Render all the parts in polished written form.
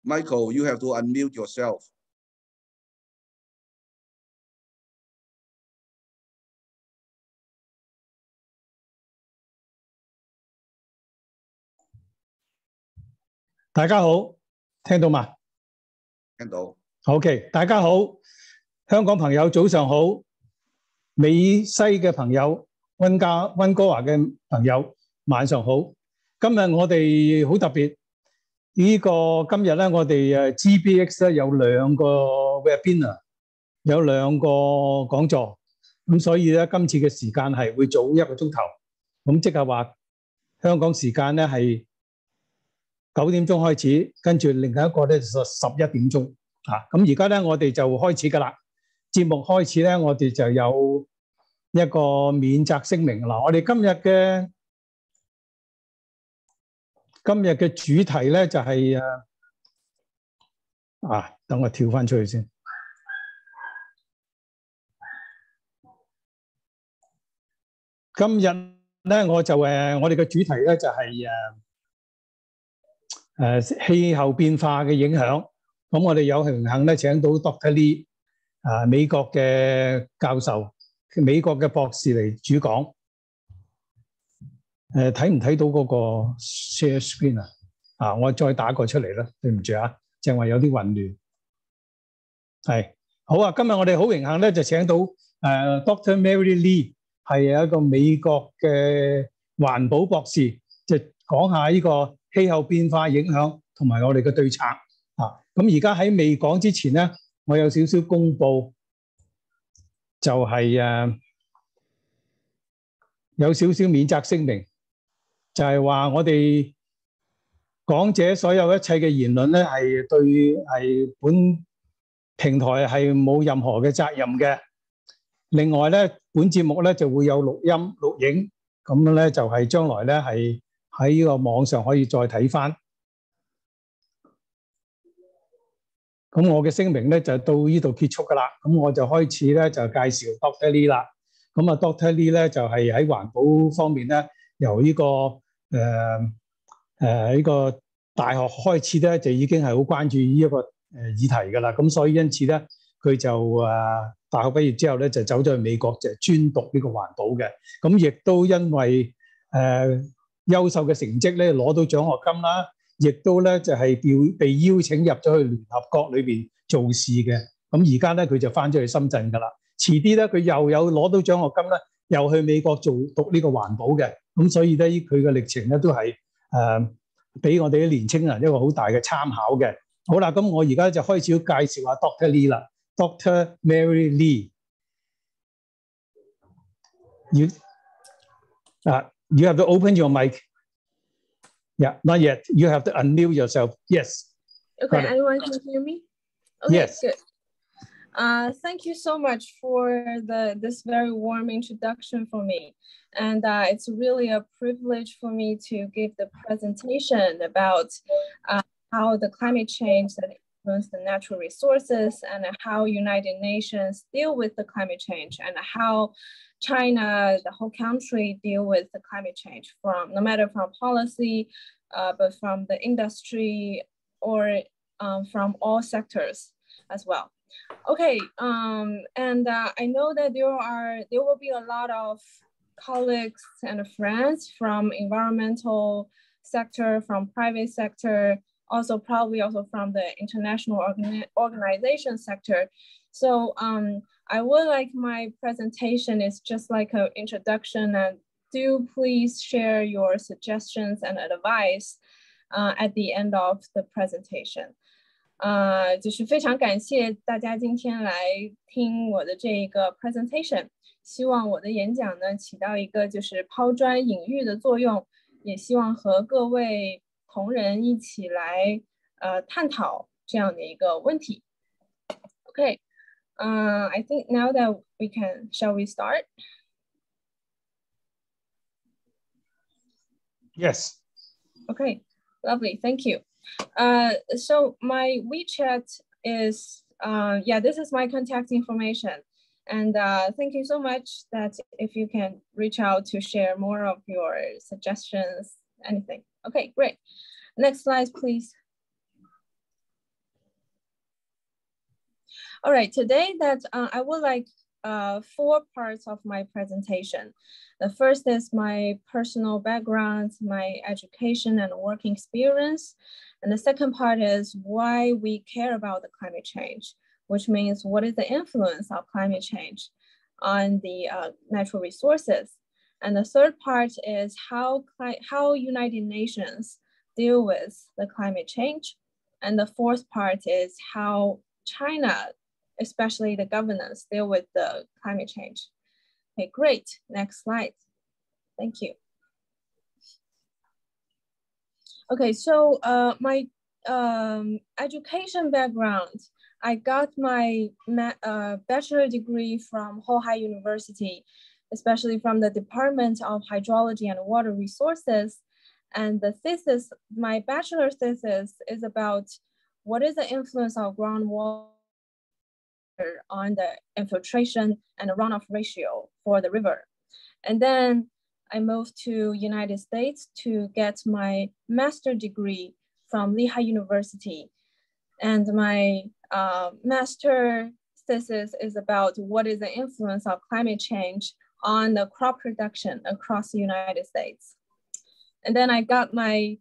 Michael, you have to unmute yourself.大家好，聽到嗎？聽到。OK， 大家好，香港朋友早上好，美西嘅朋友，溫哥華嘅朋友晚上好。今日我哋好特別，今日咧我哋GBX 咧有2個 webinar， 有2個講座，咁所以咧今次嘅時間係會早1個鐘頭，咁即係話香港時間咧係9點鐘開始，跟住另一個咧就11點鐘啊。咁而家咧我哋就開始㗎啦。節目開始咧，我哋就有一個免責聲明嗱。我哋今日嘅主題咧就係等我跳翻出去先。今日咧我哋嘅主題咧就係氣候變化嘅影響，咁我哋有榮幸咧請到 Dr. Lee 美國嘅教授、美國嘅博士嚟主講。睇唔睇到嗰個 share screen 啊？我再打個出嚟啦，對唔住啊，正話有啲混亂。係好啊，今日我哋好榮幸咧就請到Dr. Mary Lee 係一個美國嘅環保博士，就講下呢個氣候變化影響同埋我哋嘅對策啊。咁而家喺未講之前咧，我有少少公佈，就係有少少免責聲明，就係話我哋講者所有一切嘅言論咧，係本平台係冇任何嘅責任嘅。另外咧，本節目咧就會有錄音錄影，咁咧就係將來咧係喺呢個網上可以再睇翻。咁我嘅聲明咧就到呢度結束㗎啦。咁我就開始咧就介紹 Dr. Lee 啦。咁啊 Dr. Lee 咧就係喺環保方面咧，由呢個大學開始咧就已經係好關注呢一個議題㗎啦。咁所以因此咧，佢就大學畢業之後咧就走咗去美國，就專讀呢個環保嘅。咁亦都因為優秀嘅成績咧攞到獎學金啦，亦都咧就係被邀請入咗去聯合國裏邊做事嘅。咁而家咧佢就翻咗去深圳㗎啦。遲啲咧佢又有攞到獎學金咧，又去美國讀呢個環保嘅。咁所以咧佢嘅歷程咧都係俾我哋啲年青人一個好大嘅參考嘅。好啦，咁我而家就開始要介紹下 Dr. Lee 啦。Dr. Mary Lee， you have to open your mic. Yeah, not yet. You have to unmute yourself. Yes. Okay, everyone can hear me? Okay, yes. Good. Thank you so much for this very warm introduction for me. And it's really a privilege for me to give the presentation about how the climate change that influence the natural resources and how United Nations deal with the climate change and how China, the whole country, deal with the climate change from no matter from policy, but from the industry or from all sectors as well. Okay, and I know that there will be a lot of colleagues and friends from environmental sector, from private sector, also probably also from the international organization sector. So I would like my presentation is just like an introduction, and do please share your suggestions and advice at the end of the presentation. 就是非常感谢大家今天来听我的这个 presentation， 希望我的演讲呢起到一个就是抛砖引玉的作用，也希望和各位同仁一起来探讨这样的一个问题。Okay, I think now that shall we start? Yes. Okay, lovely, thank you. So my WeChat is, this is my contact information. And thank you so much that if you can reach out to share more of your suggestions, anything. Okay, great. Next slide, please. All right, today that I would like 4 parts of my presentation. The first is my personal background, my education and working experience. And the second part is why we care about the climate change, which means what is the influence of climate change on the natural resources. And the third part is how United Nations deal with the climate change. And the fourth part is how China, especially the governance, deal with the climate change. Okay, great. Next slide. Thank you. Okay, so my education background, I got my bachelor degree from Hohai University, especially from the Department of Hydrology and Water Resources. And the thesis, my bachelor thesis is about what is the influence of groundwater on the infiltration and the runoff ratio for the river. And then I moved to United States to get my master's degree from Lehigh University. And my master thesis is about what is the influence of climate change on the crop production across the United States. And then I got my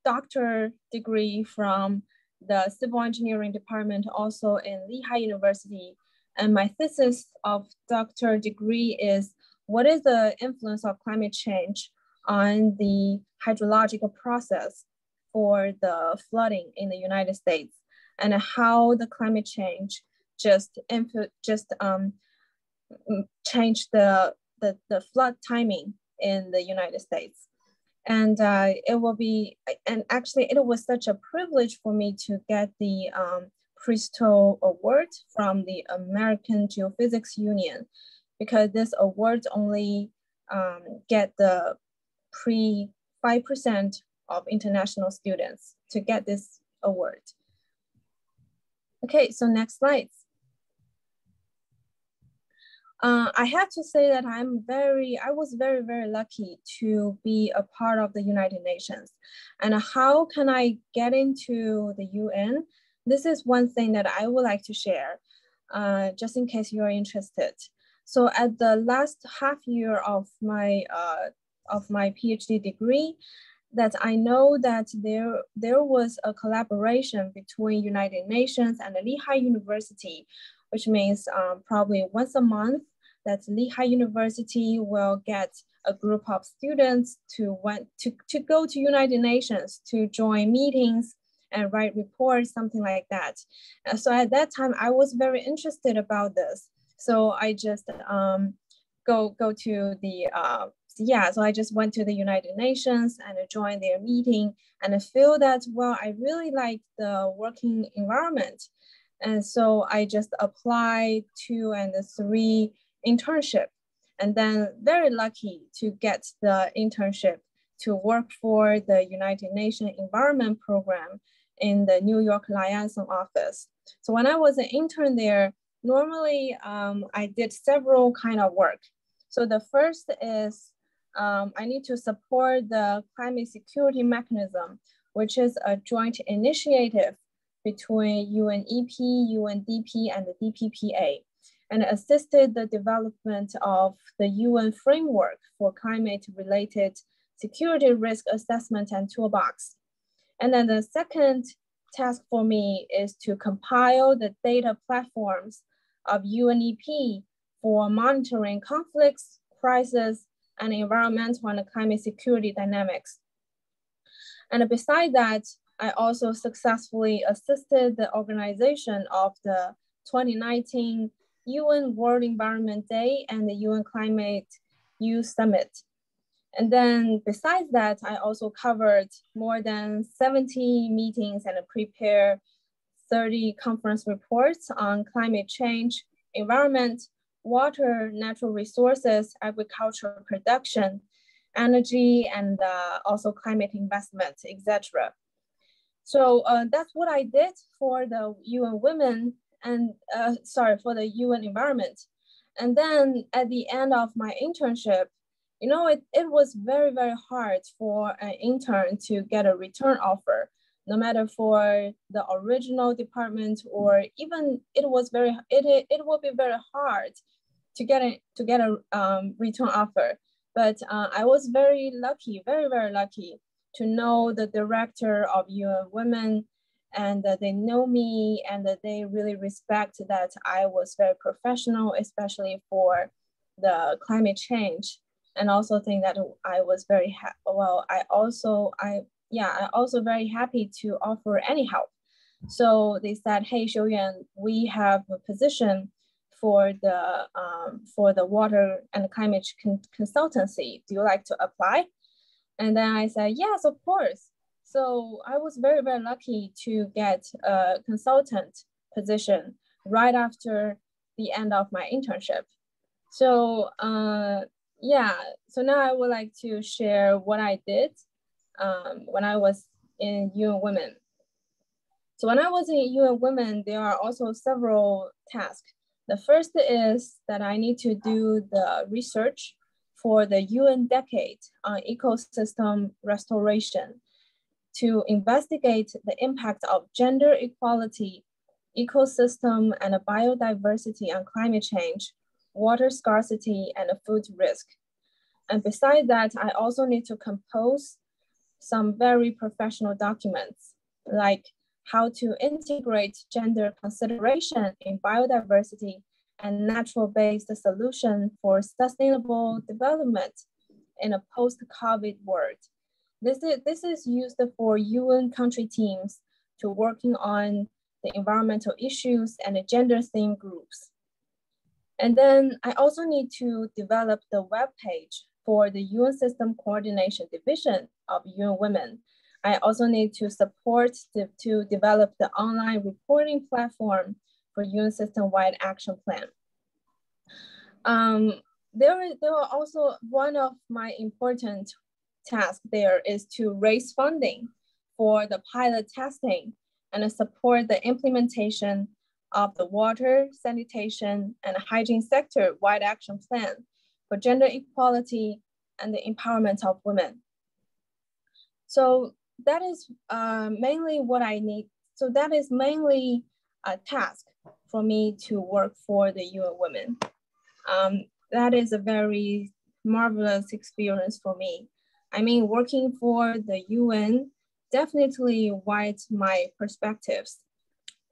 doctorate degree from the Civil Engineering Department, also in Lehigh University. And my thesis of doctorate degree is what is the influence of climate change on the hydrological process for the flooding in the United States, and how the climate change just changed the flood timing in the United States. And it was such a privilege for me to get the Bristol Award from the American Geophysics Union, because this award only get the 5% of international students to get this award. Okay, so next slide. I have to say that I was very, very lucky to be a part of the United Nations. And how can I get into the UN? This is one thing that I would like to share, just in case you are interested. So at the last half year of my PhD degree, that I know that there was a collaboration between United Nations and the Lehigh University, which means probably once a month that Lehigh University will get a group of students to go to United Nations to join meetings and write reports, something like that. So at that time, I was very interested about this. So I just go to the, so I just went to the United Nations and joined their meeting, and I feel that, well, I really like the working environment. And so I just applied 2 and 3 internship, and then very lucky to get the internship to work for the United Nations Environment Program in the New York liaison office. So when I was an intern there, normally I did several kind of work. So the first is I need to support the climate security mechanism, which is a joint initiative between UNEP, UNDP, and the DPPA, and assisted the development of the UN framework for climate-related security risk assessment and toolbox. And then the second task for me is to compile the data platforms of UNEP for monitoring conflicts, crises, and environmental and climate security dynamics. And besides that, I also successfully assisted the organization of the 2019 UN World Environment Day and the UN Climate Youth Summit. And then besides that, I also covered more than 70 meetings and prepared 30 conference reports on climate change, environment, water, natural resources, agricultural production, energy, and also climate investment, etc. So that's what I did for the UN Women and for the UN Environment. And then at the end of my internship, it was very, very hard for an intern to get a return offer, no matter for the original department or even it will be very hard to get a return offer. But I was very lucky, very, very lucky to know the director of UN Women, and they know me, and that they really respect that I was very professional, especially for the climate change, and also think that I was very I also very happy to offer any help. So they said, hey, Xiuyuan, we have a position for the water and climate consultancy. Do you like to apply? And then I said, yes, of course. So I was very, very lucky to get a consultant position right after the end of my internship. So so now I would like to share what I did when I was in UN Women. So when I was in UN Women, there are also several tasks. The first is that I need to do the research for the UN decade on ecosystem restoration to investigate the impact of gender equality, ecosystem and biodiversity on climate change, water scarcity, and food risk. And besides that, I also need to compose some very professional documents, like how to integrate gender consideration in biodiversity and natural-based solution for sustainable development in a post-COVID world. This is used for UN country teams to working on the environmental issues and the gender theme groups. And then I also need to develop the web page for the UN System Coordination Division of UN Women. I also need to support to develop the online reporting platform for UN System-wide action plan. There are also one of my important tasks there is to raise funding for the pilot testing and support the implementation of the water, sanitation, and hygiene sector-wide action plan for gender equality and the empowerment of women. So that is mainly what I need. So that is mainly a task for me to work for the UN Women. That is a very marvelous experience for me. I mean, working for the UN definitely widens my perspectives.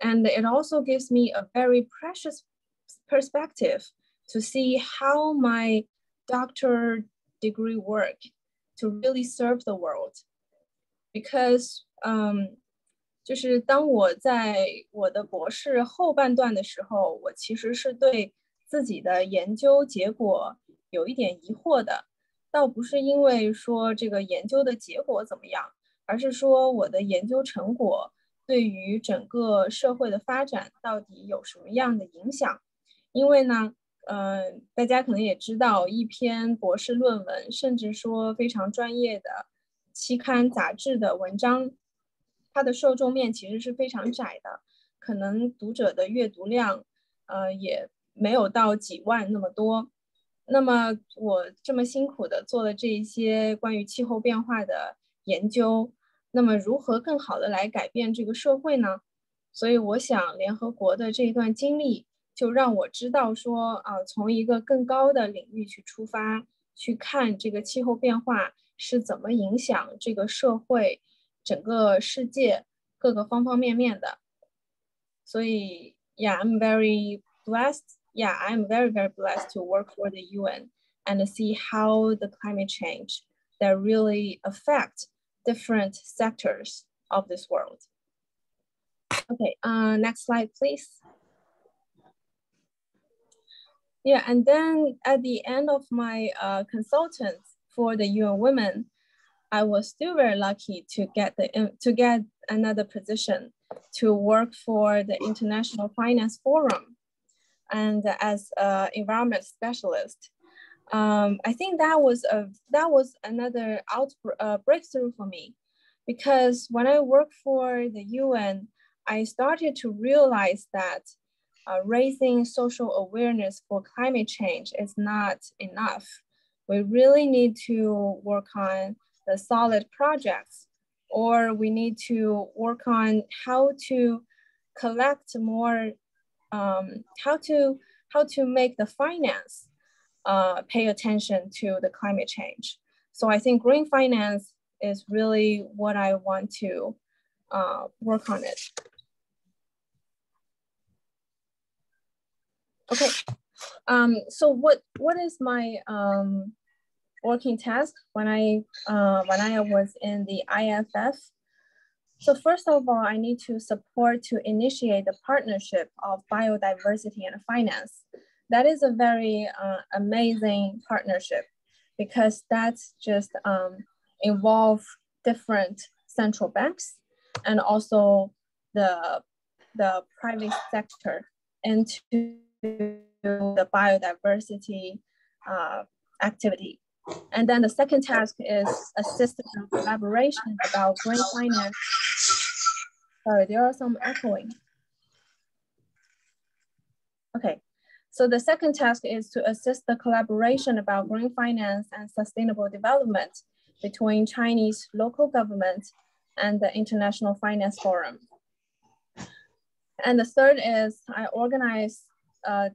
And it also gives me a very precious perspective to see how my doctoral degree work to really serve the world. Because 就是当我在我的博士后半段的时候，我其实是对自己的研究结果有一点疑惑的，倒不是因为说这个研究的结果怎么样，而是说我的研究成果对于整个社会的发展到底有什么样的影响？因为呢，大家可能也知道，一篇博士论文，甚至说非常专业的期刊杂志的文章，它的受众面其实是非常窄的，可能读者的阅读量，也没有到几万那么多。那么我这么辛苦的做了这一些关于气候变化的研究，那么如何更好的来改变这个社会呢？所以我想联合国的这一段经历就让我知道说从一个更高的领域去出发，去看这个气候变化是怎么影响这个社会、整个世界各个方方面面的。所以 I'm very blessed. I'm very, very blessed to work for the UN and see how the climate change that really affect different sectors of this world. Okay, next slide, please. And then at the end of my consultants for the UN Women, I was still very lucky to get another position to work for the International Finance Forum and as an environment specialist. I think that was another breakthrough for me, because when I worked for the UN, I started to realize that raising social awareness for climate change is not enough. We really need to work on the solid projects or we need to work on how to collect more, how to make the finance pay attention to the climate change. So I think green finance is really what I want to work on it. Okay, so what is my working task when I was in the IFF? So first of all, I need to support to initiate the partnership of biodiversity and finance. That is a very amazing partnership because that's just involve different central banks and also the private sector into the biodiversity activity. And then the second task is assistance and collaboration about green finance. Sorry, there are some echoing. Okay, so the second task is to assist the collaboration about green finance and sustainable development between Chinese local government and the International Finance Forum. And the third is I organize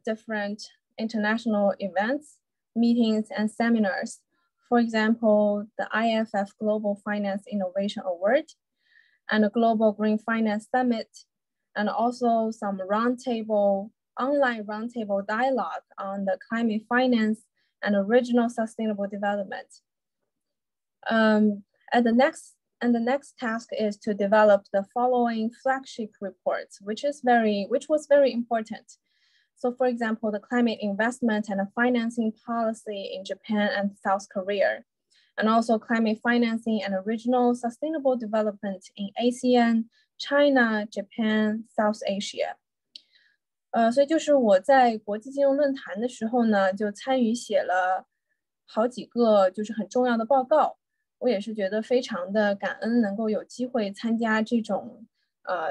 different international events, meetings, and seminars. For example, the IFF Global Finance Innovation Award and the Global Green Finance Summit, and also some online roundtable dialogue on the climate finance and regional sustainable development. And the next task is to develop the following flagship reports, which was very important. So for example, the climate investment and financing policy in Japan and South Korea, and also climate financing and regional sustainable development in ASEAN, China, Japan, South Asia. 所以就是我在国际金融论坛的时候呢，就参与写了好几个就是很重要的报告。我也是觉得非常的感恩，能够有机会参加这种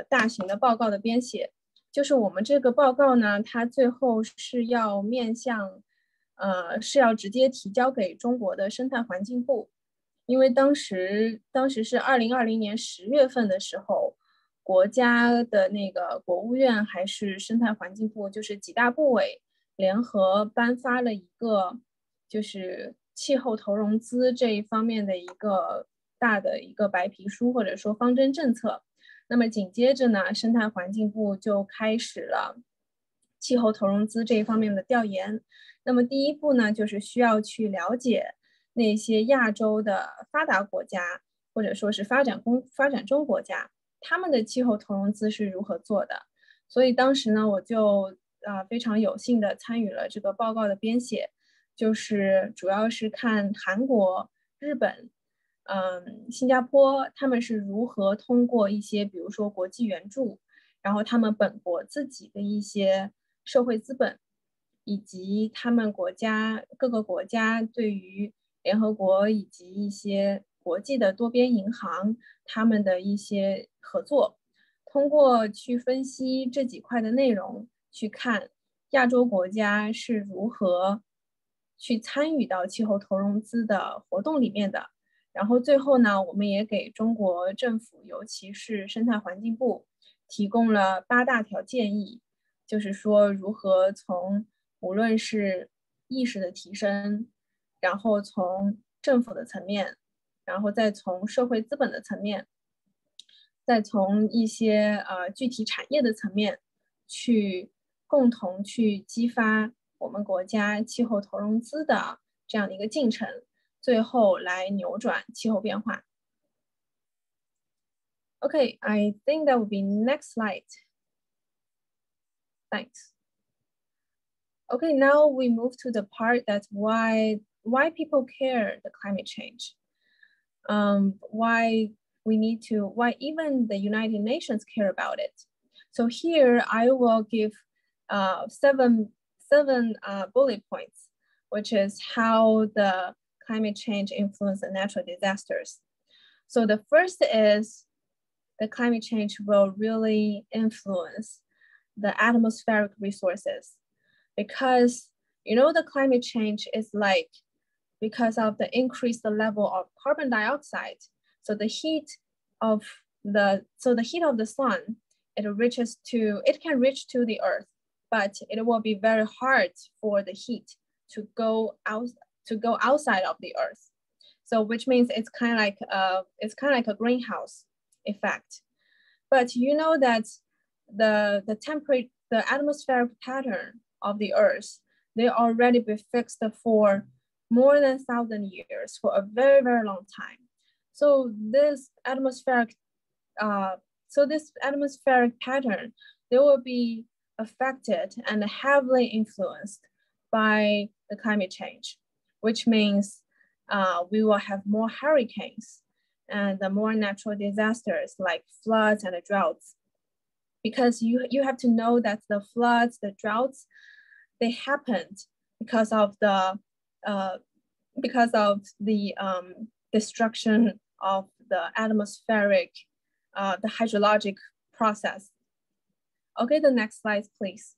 大型的报告的编写。就是我们这个报告呢，它最后是要面向，是要直接提交给中国的生态环境部，因为当时是2020年10月份的时候，国家的那个国务院还是生态环境部，就是几大部委联合颁发了一个就是气候投融资这一方面的一个大的一个白皮书或者说方针政策。那么紧接着呢，生态环境部就开始了气候投融资这一方面的调研。那么第一步呢，就是需要去了解那些亚洲的发达国家或者说是发展中国家，他们的气候投融资是如何做的。所以当时呢，我就非常有幸的参与了这个报告的编写，就是主要是看韩国、日本、新加坡他们是如何通过一些比如说国际援助，然后他们本国自己的一些社会资本，以及他们各个国家对于联合国以及一些国际的多边银行他们的一些合作，通过去分析这几块的内容，去看亚洲国家是如何去参与到气候投融资的活动里面的。然后最后呢，我们也给中国政府，尤其是生态环境部提供了8大条建议，就是说如何从无论是意识的提升，然后从政府的层面，然后再从社会资本的层面，再从一些具体产业的层面，去共同去激发我们国家气候投融资的这样的一个进程，最后来扭转气候变化。Okay, I think that would be next slide. Thanks. Okay, now we move to the part that's why people care the climate change. Why even the United Nations care about it. So here I will give seven bullet points, which is how the climate change influence the natural disasters. So the first is the climate change will really influence the atmospheric resources, because the climate change is because of the increased level of carbon dioxide. So the heat of the heat of the sun, it can reach to the earth, but it will be very hard for the heat to go outside of the earth. So which means it's kind of like a greenhouse effect. But you know that the atmospheric pattern of the earth, they already been fixed for more than 1,000 years, for a very, very long time. So this atmospheric pattern, they will be affected and heavily influenced by the climate change, which means we will have more hurricanes and more natural disasters like floods and droughts. Because you have to know that the floods, the droughts, they happened because of the destruction of the atmospheric, the hydrologic process. Okay, the next slide, please.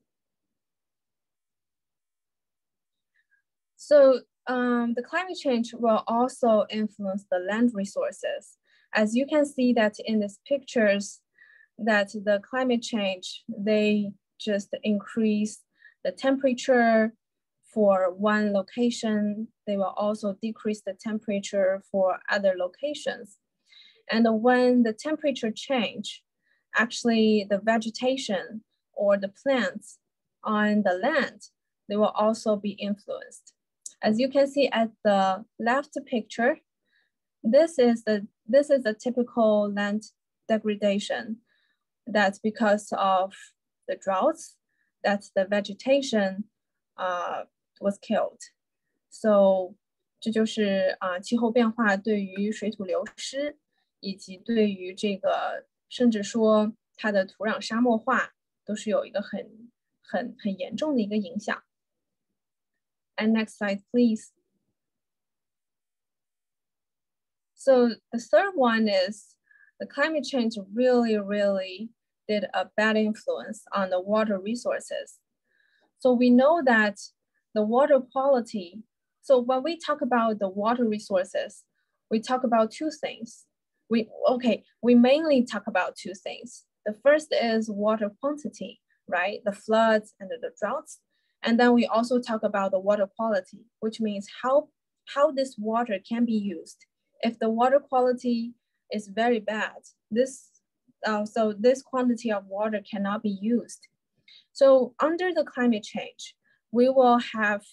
So the climate change will also influence the land resources. As you can see that in these pictures, that the climate change, they just increase the temperature for one location. They will also decrease the temperature for other locations. And when the temperature change, actually the vegetation or the plants on the land, they will also be influenced. As you can see at the left picture, this is a typical land degradation. That's because of the droughts, that the vegetation was killed. So 这就是气候变化对于水土流失，以及对于这个甚至说它的土壤沙漠化，都是有一个很严重的一个影响。And next slide, please. So the third one is the climate change really did a bad influence on the water resources. So we know that the water quality, so when we talk about the water resources, we talk about two things. We mainly talk about two things. The first is water quantity, right? The floods and the droughts. And then we also talk about the water quality, which means how this water can be used. If the water quality is very bad, so this quantity of water cannot be used. So under the climate change, we will have,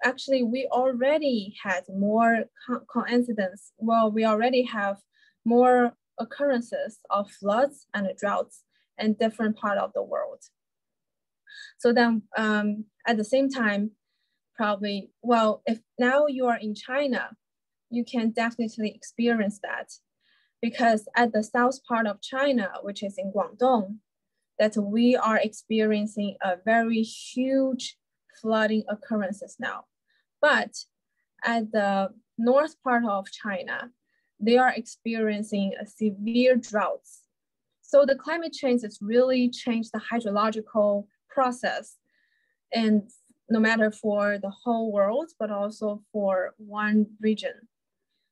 actually we already had more coincidence. Well, we already have more occurrences of floods and droughts in different parts of the world. So then at the same time, probably, well, if now you are in China, you can definitely experience that, because at the south part of China, which is in Guangdong, that we are experiencing a very huge flooding occurrences now. But at the north part of China, they are experiencing a severe droughts. So the climate change has really changed the hydrological process, and no matter for the whole world, but also for one region.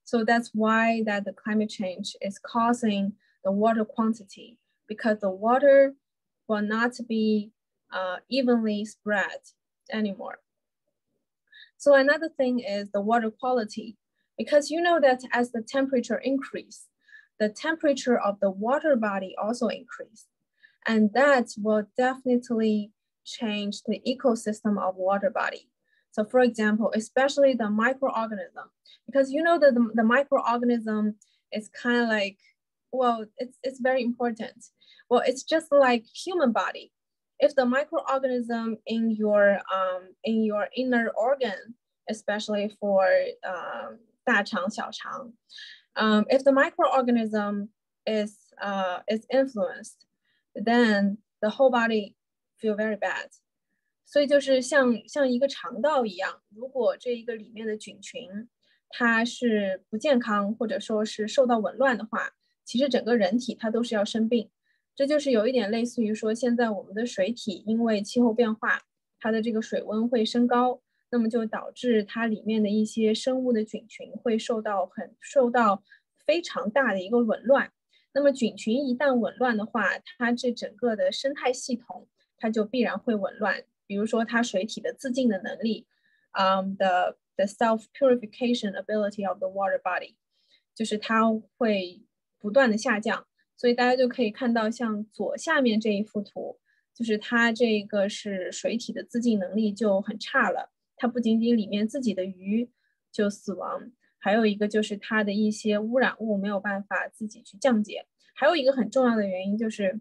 So that's why that the climate change is causing the water quantity, because the water will not be evenly spread anymore. So another thing is the water quality, because you know that as the temperature increase, the temperature of the water body also increase. And that will definitely change the ecosystem of water body. So for example, especially the microorganism, because you know that the microorganism is kind of like, well, it's very important. Well, it's just like human body. If the microorganism in your inner organ, especially for 大肠, 小肠, if the microorganism is influenced, then the whole body feel very bad. 所以就是像一个肠道一样，如果这一个里面的菌群它是不健康，或者说是受到紊乱的话，其实整个人体它都是要生病。这就是有一点类似于说，现在我们的水体因为气候变化，它的这个水温会升高，那么就导致它里面的一些生物的菌群会受到非常大的一个紊乱。那么菌群一旦紊乱的话，它这整个的生态系统它就必然会紊乱。比如说它水体的自净的能力，the self-purification ability of the water body， 就是它会不断的下降。所以大家就可以看到像左下面这一幅图，就是它这个是水体的自净能力就很差了，它不仅仅里面自己的鱼就死亡，还有一个就是它的一些污染物没有办法自己去降解。还有一个很重要的原因就是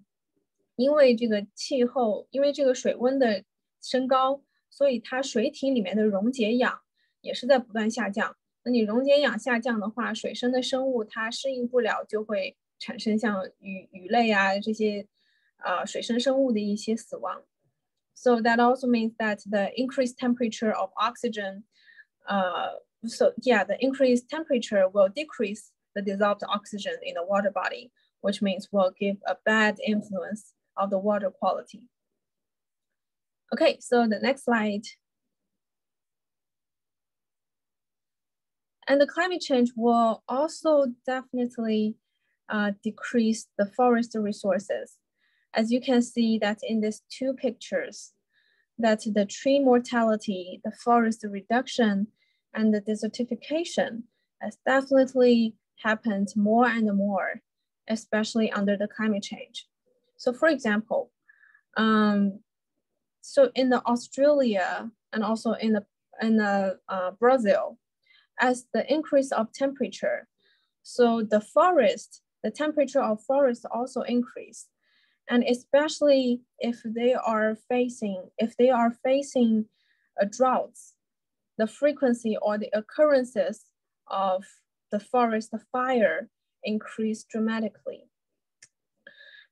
因为这个气候，因为这个水温的升高，所以它水体里面的溶解氧也是在不断下降。那你溶解氧下降的话，水生的生物它适应不了，就会产生像鱼类啊这些水生生物的一些死亡。So that also means that the increased temperature of oxygen, the increased temperature will decrease the dissolved oxygen in the water body, which means will give a bad influence of the water quality. Okay, so the next slide. And the climate change will also definitely decrease the forest resources. As you can see that in these two pictures, that the tree mortality, the forest reduction, and the desertification has definitely happened more and more, especially under the climate change. So for example, so in the Australia and also in the Brazil, as the increase of temperature, so the temperature of forest also increase. And especially if they are facing a droughts, the frequency or the occurrences of the forest fire increase dramatically.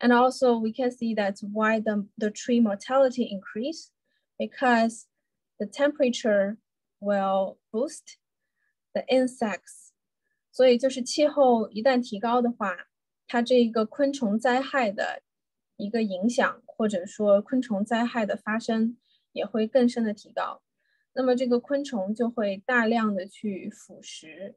And also we can see that's why the tree mortality increase, because the temperature will boost the insects. 所以就是气候一旦提高的话，它这个昆虫灾害的一个影响，或者说昆虫灾害的发生也会更深的提高。那么这个昆虫就会大量的去腐蚀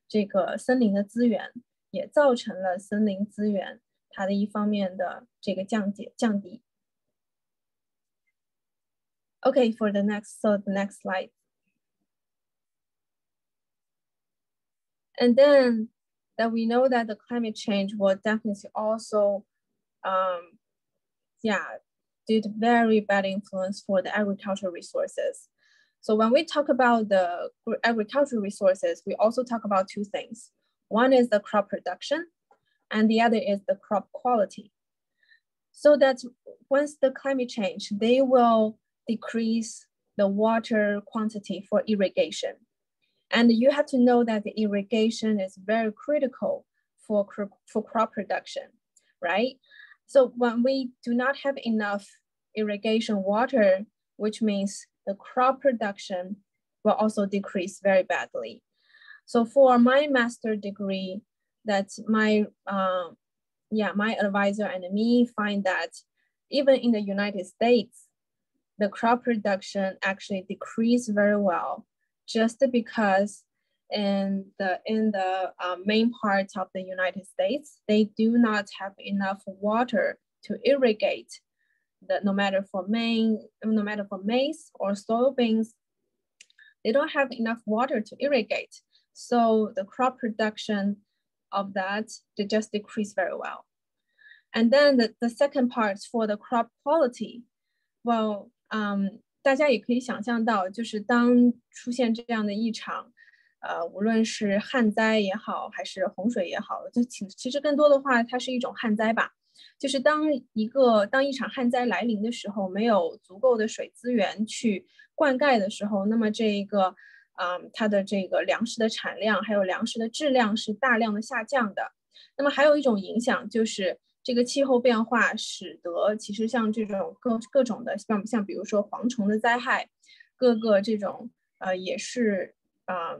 这个森林的资源，也造成了森林资源它的一方面的这个降低。Okay, for the next slide. And then that we know that the climate change will definitely also did very bad influence for the agricultural resources. So when we talk about the agricultural resources, we also talk about two things. One is the crop production, and the other is the crop quality. So that once the climate change, they will decrease the water quantity for irrigation. And you have to know that the irrigation is very critical for crop production, right? So when we do not have enough irrigation water, which means the crop production will also decrease very badly. So for my master degree, that's my advisor and me find that even in the United States, the crop production actually decreased very well, just because in the main parts of the United States, they do not have enough water to irrigate no matter for maize or soybeans, they don't have enough water to irrigate. So the crop production of that, they just decrease very well. And then the second part for the crop quality, well, 大家也可以想象到，就是当出现这样的异常，无论是旱灾也好，还是洪水也好，就其实更多的话，它是一种旱灾吧。就是当一场旱灾来临的时候，没有足够的水资源去灌溉的时候，那么这个它的这个粮食的产量还有粮食的质量是大量的下降的。那么还有一种影响就是这个气候变化使得其实像这种各种的像比如说蝗虫的灾害，各个这种也是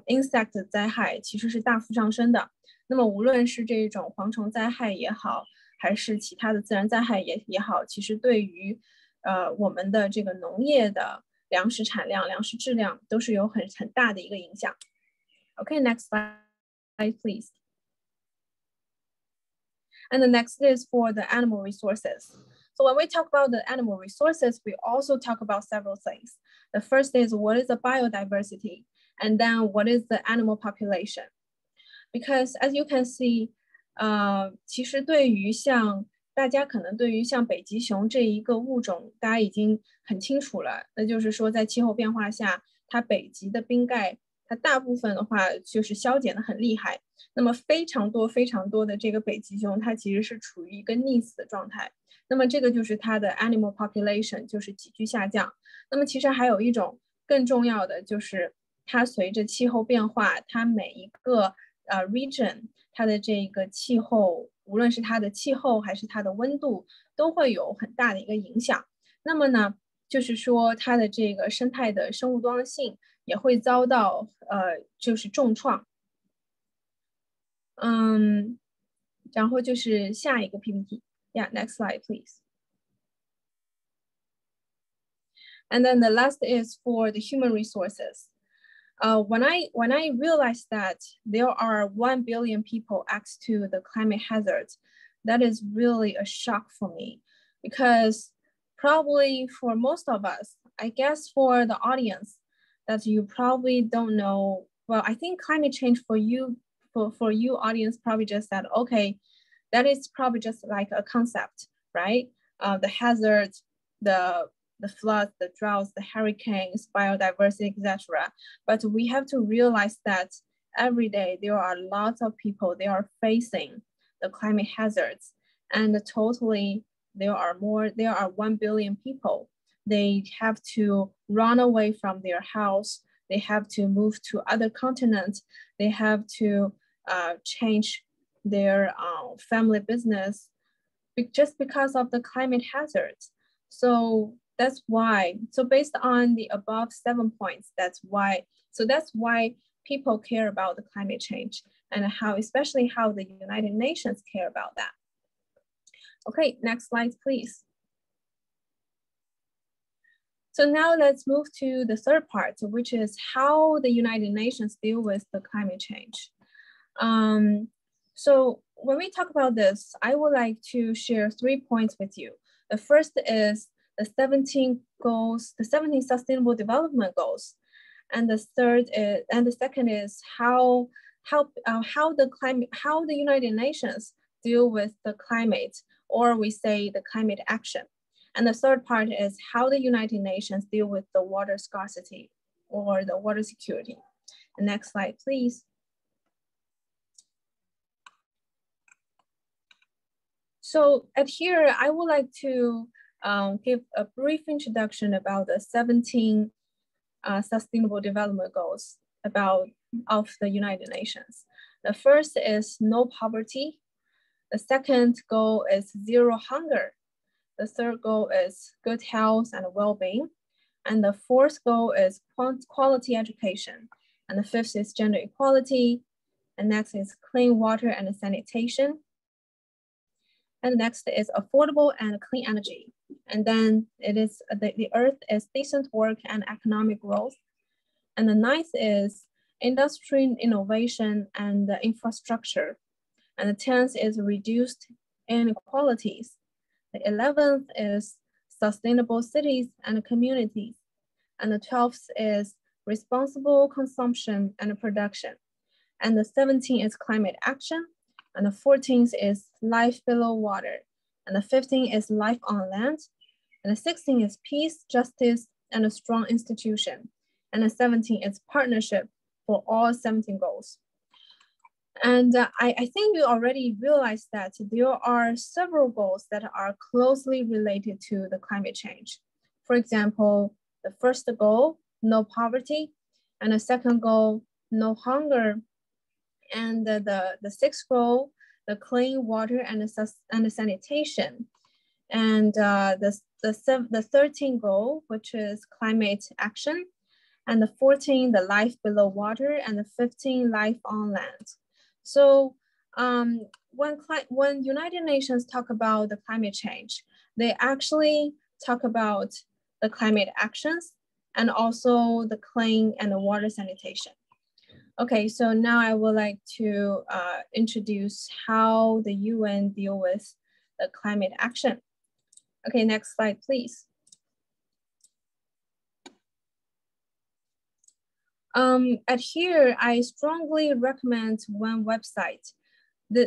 insect 的灾害其实是大幅上升的。那么无论是这种蝗虫灾害也好，还是其他的自然灾害也好，其实对于我们的这个农业的粮食产量、粮食质量都是有很大的一个影响。Okay, next slide, please. And the next is for the animal resources. So when we talk about the animal resources, we also talk about several things. The first is what is the biodiversity? And then what is the animal population? Because as you can see, 其实对于像大家可能对于像北极熊这一个物种，大家已经很清楚了。那就是说，在气候变化下，它北极的冰盖，它大部分的话就是消减的很厉害。那么非常多的这个北极熊，它其实是处于一个溺死的状态。那么这个就是它的 animal population， 就是急剧下降。那么其实还有一种更重要的，就是它随着气候变化，它每一个region， 它的这个气候，无论是它的气候还是它的温度，都会有很大的一个影响。那么呢，就是说它的这个生态的生物多样性也会遭到就是重创。然后就是下一个 PPT。Yeah, next slide, please. And then the last is for the human resources. When I realized that there are 1 billion people exposed to the climate hazards, that is really a shock for me, because probably for most of us, I guess for the audience, that you probably don't know. Well, I think climate change for you audience probably just said, okay, that is probably just like a concept, right? The hazards, the floods, the droughts, the hurricanes, biodiversity, etc. But we have to realize that every day there are lots of people, they are facing the climate hazards, and totally there are 1 billion people. They have to run away from their house. They have to move to other continents. They have to change their family business just because of the climate hazards. So that's why, so based on the above 7 points, that's why people care about the climate change, and especially how the United Nations care about that. Okay, next slide, please. So now let's move to the third part, which is how the United Nations deal with the climate change. So when we talk about this, I would like to share 3 points with you. The first is the 17 goals, the 17 Sustainable Development Goals, and the second is how the United Nations deal with the climate, or we say the climate action. And the third part is how the United Nations deal with the water scarcity or the water security. The next slide, please. So at here, I would like to give a brief introduction about the 17 Sustainable Development Goals of the United Nations. The first is no poverty. The second goal is zero hunger. The third goal is good health and well-being. And the fourth goal is quality education. And the fifth is gender equality. And next is clean water and sanitation. And next is affordable and clean energy. And then it is the earth is decent work and economic growth. And the ninth is industry innovation and infrastructure. And the 10th is reduced inequalities. The 11th is sustainable cities and communities. And the 12th is responsible consumption and production. And the 17th is climate action. And the 14th is life below water. And the 15th is life on land. And the 16th is peace, justice, and a strong institution. And the 17th is partnership for all 17 goals. And I think you already realized that there are several goals that are closely related to the climate change. For example, the first goal, no poverty, and the second goal, no hunger, and the sixth goal, the clean water and the sanitation, and the 13th goal, which is climate action, and the 14th, the life below water, and the 15th, life on land. So when United Nations talk about the climate change, they actually talk about the climate actions and also the clean and the water sanitation. Okay, so now I would like to introduce how the UN deal with the climate action. Okay, next slide, please. At here, I strongly recommend one website.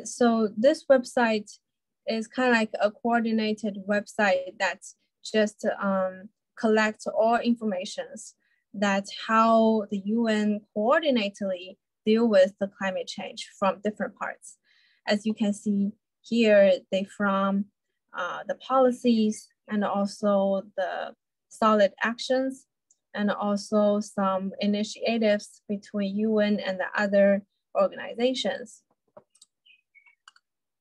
So this website is kind of like a coordinated website that just collects all informations that how the UN coordinately deal with the climate change from different parts. As you can see here, they from the policies and also the solid actions and also some initiatives between UN and the other organizations.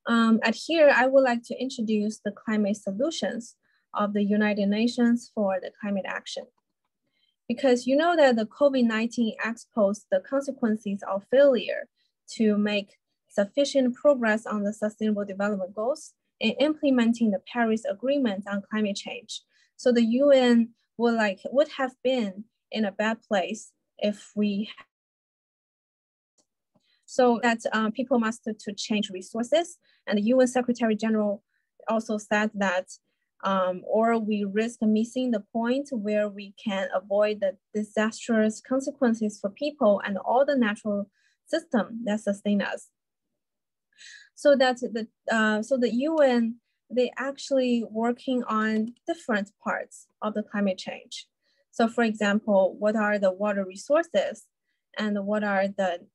At here, I would like to introduce the climate solutions of the United Nations for the climate action. Because you know that the COVID-19 exposed the consequences of failure to make sufficient progress on the Sustainable Development Goals in implementing the Paris Agreement on climate change. So the UN would have been in a bad place if we. So that people must to change resources, and the UN Secretary General also said that or we risk missing the point where we can avoid the disastrous consequences for people and all the natural system that sustain us. So that the UN, they actually working on different parts of the climate change. So for example, what are the water resources and what are the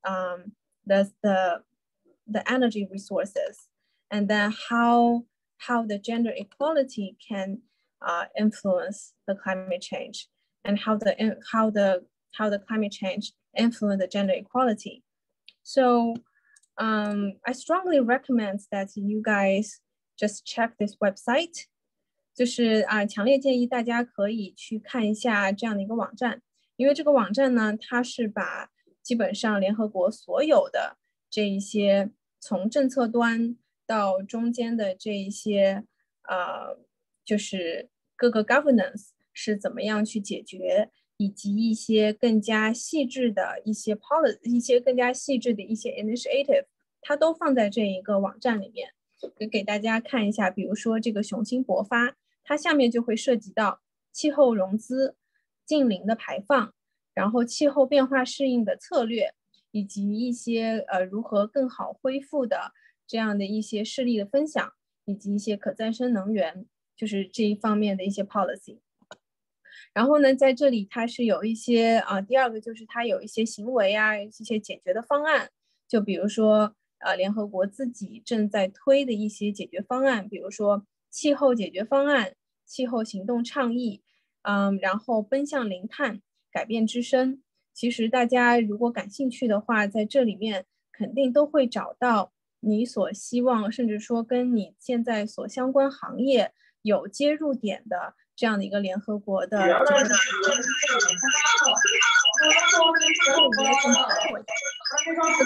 energy resources, and then how the gender equality can influence the climate change, and how the climate change influence the gender equality. So I strongly recommend that you guys just check this website. 就是强烈建议大家可以去看一下这样的一个网站，因为这个网站呢，它是把基本上联合国所有的这一些从政策端到中间的这一些就是各个 governance 是怎么样去解决，以及一些更加细致的一些 policy， 一些更加细致的一些 initiative， 它都放在这一个网站里面。给大家看一下，比如说这个雄心勃发，它下面就会涉及到气候融资、净零的排放，然后气候变化适应的策略，以及一些如何更好恢复的这样的一些事例的分享，以及一些可再生能源，就是这一方面的一些 policy。然后呢，在这里它是有一些第二个就是它有一些行为一些解决的方案，就比如说联合国自己正在推的一些解决方案，比如说气候解决方案、气候行动倡议，然后奔向零碳、改变之声。其实大家如果感兴趣的话，在这里面肯定都会找到你所希望，甚至说跟你现在所相关行业有接入点的这样的一个联合国的这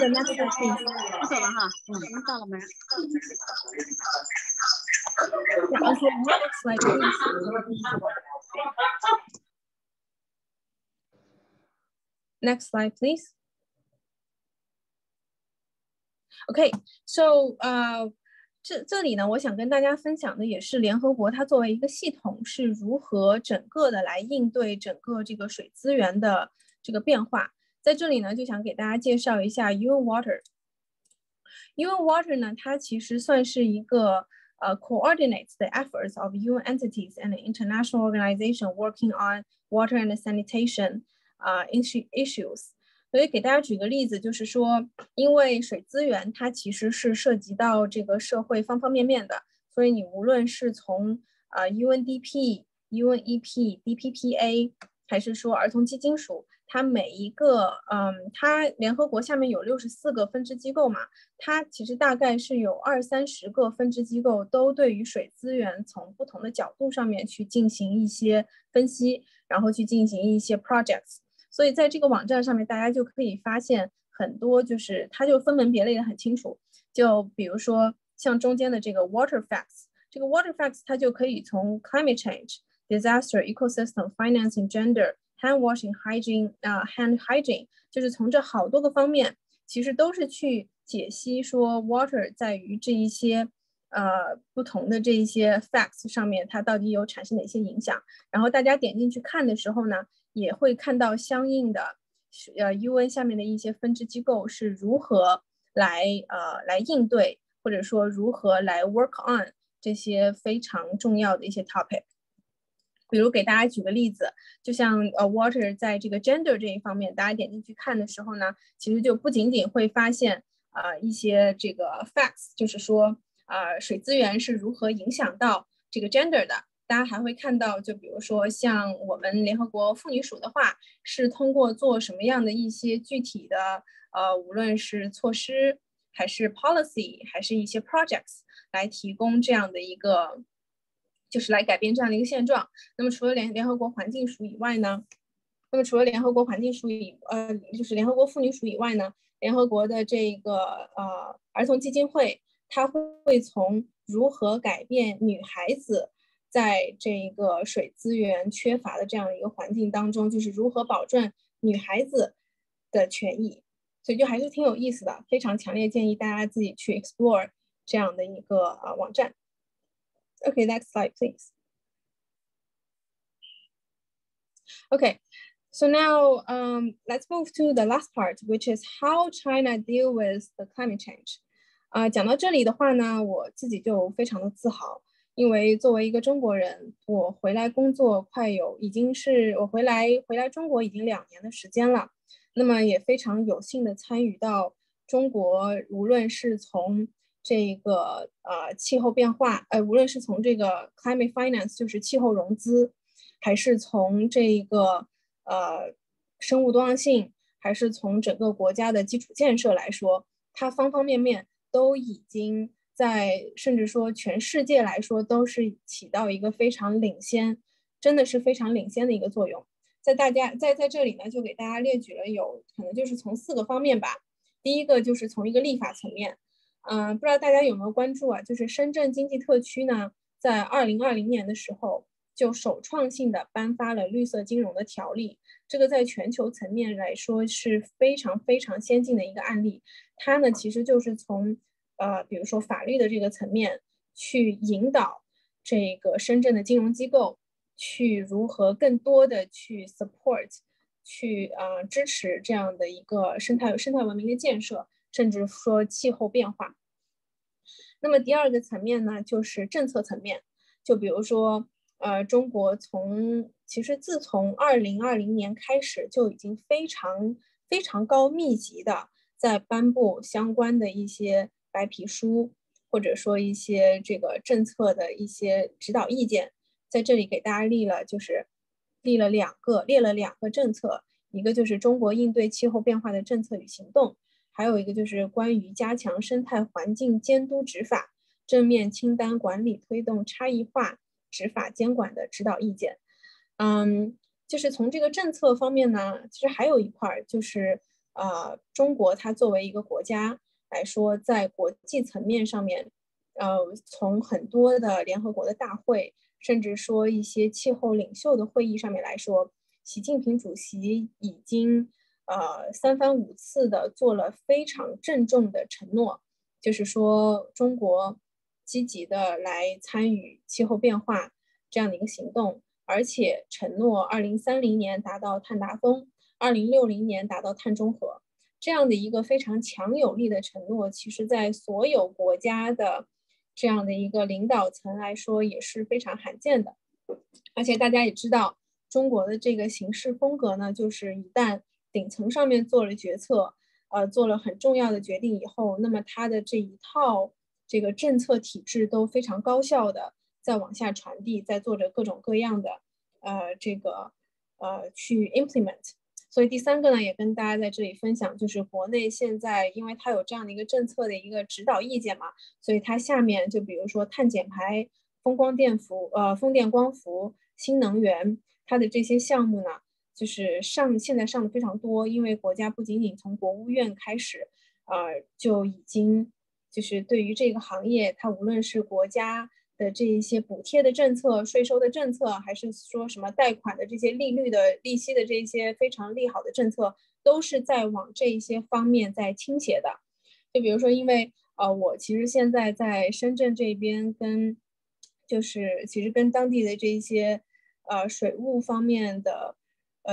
个next slide please。我走了哈，到了没？Yeah, also next slide please. Next slide, please. Okay, so 这里呢，我想跟大家分享的也是联合国它作为一个系统是如何整个的来应对整个这个水资源的这个变化。在这里呢，就想给大家介绍一下 UN Water。UN Water 呢，它其实算是一个coordinates the efforts of UN entities and international organization working on water and sanitation issues。所以给大家举个例子，就是说，因为水资源它其实是涉及到这个社会方方面面的，所以你无论是从UNDP、UNEP、DPPA， 还是说儿童基金署，它每一个它联合国下面有64个分支机构嘛，它其实大概是有20-30个分支机构都对于水资源从不同的角度上面去进行一些分析，然后去进行一些 projects。所以在这个网站上面，大家就可以发现很多，就是它就分门别类的很清楚。就比如说像中间的这个 water facts， 这个 water facts 它就可以从 climate change、disaster、ecosystem、financing、gender hand washing hygiene hand hygiene， 就是从这好多个方面，其实都是去解析说 water 在于这一些不同的这一些 facts 上面，它到底有产生哪些影响。然后大家点进去看的时候呢，也会看到相应的UN 下面的一些分支机构是如何来应对，或者说如何来 work on 这些非常重要的一些 topic。比如给大家举个例子，就像water 在这个 gender 这一方面，大家点进去看的时候呢，其实就不仅仅会发现一些这个 facts， 就是说水资源是如何影响到这个 gender 的。大家还会看到，就比如说像我们联合国妇女署的话，是通过做什么样的一些具体的无论是措施还是 policy 还是一些 projects 来提供这样的一个，就是来改变这样的一个现状。那么除了联合国环境署以外呢，就是联合国妇女署以外呢，联合国的这个儿童基金会，它会从如何改变女孩子在这个水资源缺乏的这样的一个环境当中，就是如何保证女孩子的权益，所以就还是挺有意思的，非常强烈建议大家自己去 explore 这样的一个网站。Okay, next slide, please. Okay, so now let's move to the last part, which is how China deal with the climate change. 讲到这里的话呢，我自己就非常的自豪，因为作为一个中国人，我回来工作我回来中国已经2年的时间了。那么也非常有幸的参与到中国，无论是从这个气候变化，无论是从这个 climate finance 就是气候融资，还是从这个生物多样性，还是从整个国家的基础建设来说，它方方面面都已经在，甚至说全世界来说都是起到一个非常领先，真的是非常领先的一个作用。在这里呢，就给大家列举了可能就是从4个方面吧。第一个就是从一个立法层面，不知道大家有没有关注啊？就是深圳经济特区呢，在2020年的时候就首创性的颁发了绿色金融的条例，这个在全球层面来说是非常非常先进的一个案例。它呢其实就是从比如说法律的这个层面去引导这个深圳的金融机构去如何更多的去 support 去支持这样的一个生态文明的建设，甚至说气候变化。那么第2个层面呢，就是政策层面，就比如说中国其实自从2020年开始就已经非常非常高密集的在颁布相关的一些白皮书，或者说一些这个政策的一些指导意见。在这里给大家列了2个政策，一个就是中国应对气候变化的政策与行动，还有一个就是关于加强生态环境监督执法、正面清单管理推动差异化执法监管的指导意见。就是从这个政策方面呢，其实还有一块就是中国它作为一个国家来说，在国际层面上面，从很多的联合国的大会，甚至说一些气候领袖的会议上面来说，习近平主席已经3番5次的做了非常郑重的承诺，就是说中国积极的来参与气候变化这样的一个行动，而且承诺2030年达到碳达峰，2060年达到碳中和，这样的一个非常强有力的承诺，其实在所有国家的这样的一个领导层来说也是非常罕见的。而且大家也知道，中国的这个行事风格呢，就是一旦顶层上面做了决策，做了很重要的决定以后，那么它的这一套这个政策体制都非常高效的再往下传递，在做着各种各样的去 implement。所以第3个呢，也跟大家在这里分享，就是国内现在因为它有这样的一个政策的一个指导意见嘛，所以它下面就比如说碳减排、风电光伏、新能源，它的这些项目呢，就是现在上的非常多，因为国家不仅仅从国务院开始，就已经就是对于这个行业，它无论是国家的这一些补贴的政策、税收的政策，还是说什么贷款的这些利率的利息的这一些非常利好的政策，都是在往这一些方面在倾斜的。就比如说，因为我其实现在在深圳这边其实跟当地的这一些水务方面的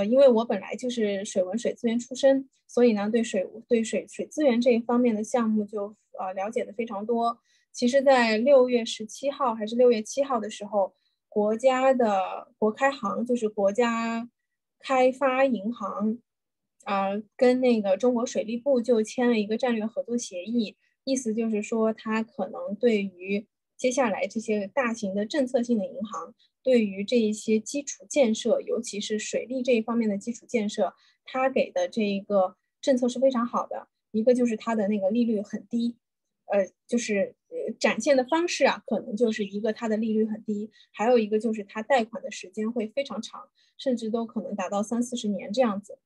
因为我本来就是水文水资源出身，所以呢对水资源这一方面的项目就了解的非常多。其实在6月17号还是6月7号的时候，国家的国开行就是国家开发银行跟那个中国水利部就签了一个战略合作协议，意思就是说它可能对于接下来这些大型的政策性的银行，对于这一些基础建设，尤其是水利这一方面的基础建设，它给的这一个政策是非常好的。一个就是它的那个利率很低，就是展现的方式可能就是一个它的利率很低，还有一个就是它贷款的时间会非常长，甚至都可能达到30-40年这样子。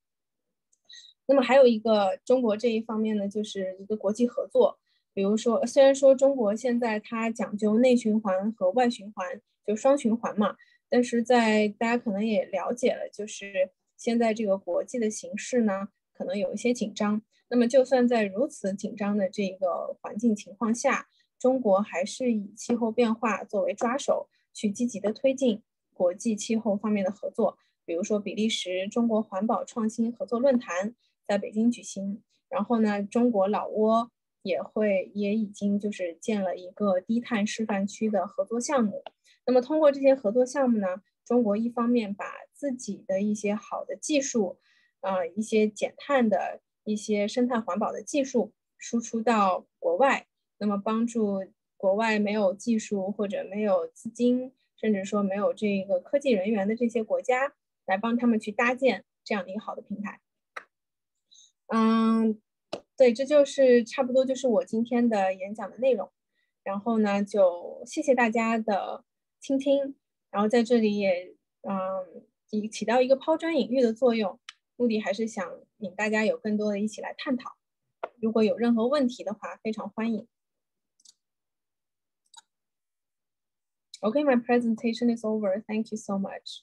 那么还有一个中国这一方面呢，就是一个国际合作。比如说，虽然说中国现在它讲究内循环和外循环，就双循环嘛，但是大家可能也了解了，就是现在这个国际的形势呢，可能有一些紧张。那么就算在如此紧张的这个环境情况下，中国还是以气候变化作为抓手，去积极的推进国际气候方面的合作。比如说比利时中国环保创新合作论坛在北京举行，然后呢，中国老挝也已经就是建了一个低碳示范区的合作项目。那么通过这些合作项目呢，中国一方面把自己的一些好的技术，一些减碳的一些生态环保的技术输出到国外，那么帮助国外没有技术或者没有资金，甚至说没有这个科技人员的这些国家，来帮他们去搭建这样的一个好的平台。对，这就是差不多就是我今天的演讲的内容。然后呢，就谢谢大家的倾听。然后在这里也起到一个抛砖引玉的作用，目的还是想引大家有更多的一起来探讨。如果有任何问题的话，非常欢迎。Okay, my presentation is over. Thank you so much.